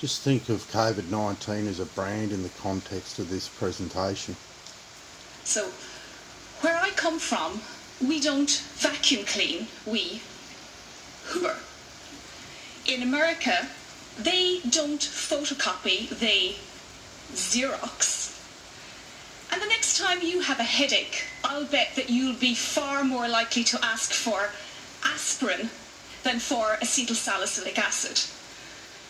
Just think of Covid-19 as a brand in the context of this presentation. So, where I come from, we don't vacuum clean, we hoover. In America, they don't photocopy, they Xerox. And the next time you have a headache, I'll bet that you'll be far more likely to ask for aspirin than for acetylsalicylic acid.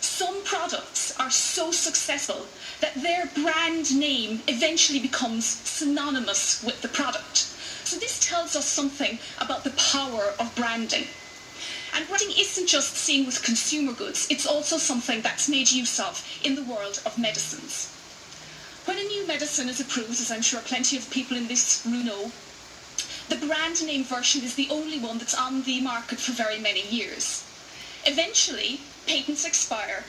Some products are so successful that their brand name eventually becomes synonymous with the product. So this tells us something about the power of branding. And branding isn't just seen with consumer goods, it's also something that's made use of in the world of medicines. When a new medicine is approved, as I'm sure plenty of people in this room know, the brand name version is the only one that's on the market for very many years. Eventually, patents expire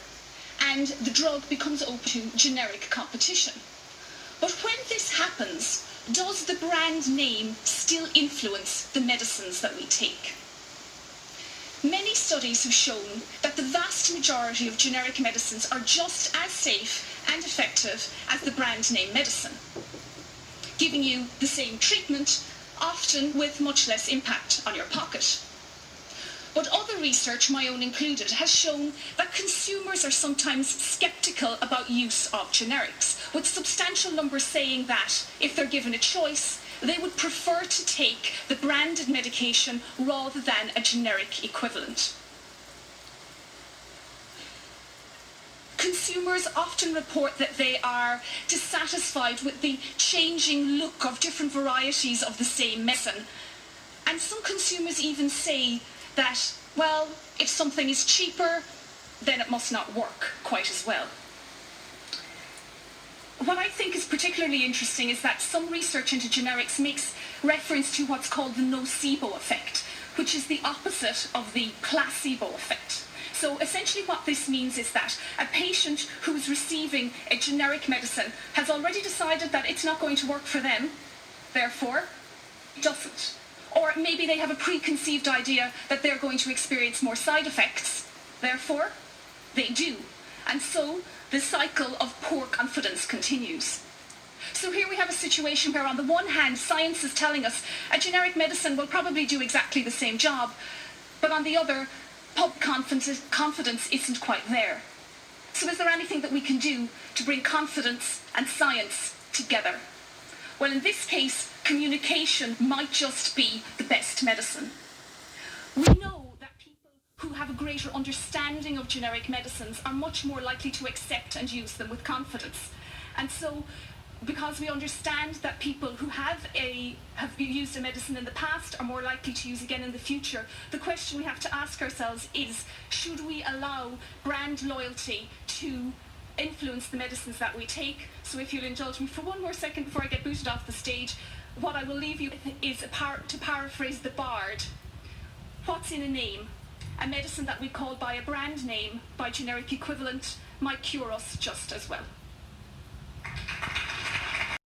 and the drug becomes open to generic competition. But when this happens, does the brand name still influence the medicines that we take? Many studies have shown that the vast majority of generic medicines are just as safe and effective as the brand name medicine, giving you the same treatment, often with much less impact on your pocket. But other research, my own included, has shown that consumers are sometimes sceptical about use of generics, with substantial numbers saying that, if they're given a choice, they would prefer to take the branded medication rather than a generic equivalent. Consumers often report that they are dissatisfied with the changing look of different varieties of the same medicine. And some consumers even say that, well, if something is cheaper, then it must not work quite as well. What I think is particularly interesting is that some research into generics makes reference to what's called the nocebo effect, which is the opposite of the placebo effect. So essentially what this means is that a patient who is receiving a generic medicine has already decided that it's not going to work for them, therefore it doesn't. Or maybe they have a preconceived idea that they're going to experience more side effects, therefore they do. And so the cycle of poor confidence continues. So here we have a situation where on the one hand science is telling us a generic medicine will probably do exactly the same job, but on the other, public confidence isn't quite there. So is there anything that we can do to bring confidence and science together? Well, in this case, communication might just be the best medicine. We know that people who have a greater understanding of generic medicines are much more likely to accept and use them with confidence. And so, because we understand that people who have used a medicine in the past are more likely to use again in the future, the question we have to ask ourselves is, should we allow brand loyalty to influence the medicines that we take? So if you'll indulge me for one more second before I get booted off the stage, what I will leave you with is, to paraphrase the bard, what's in a name? A medicine that we call by a brand name, by generic equivalent, might cure us just as well.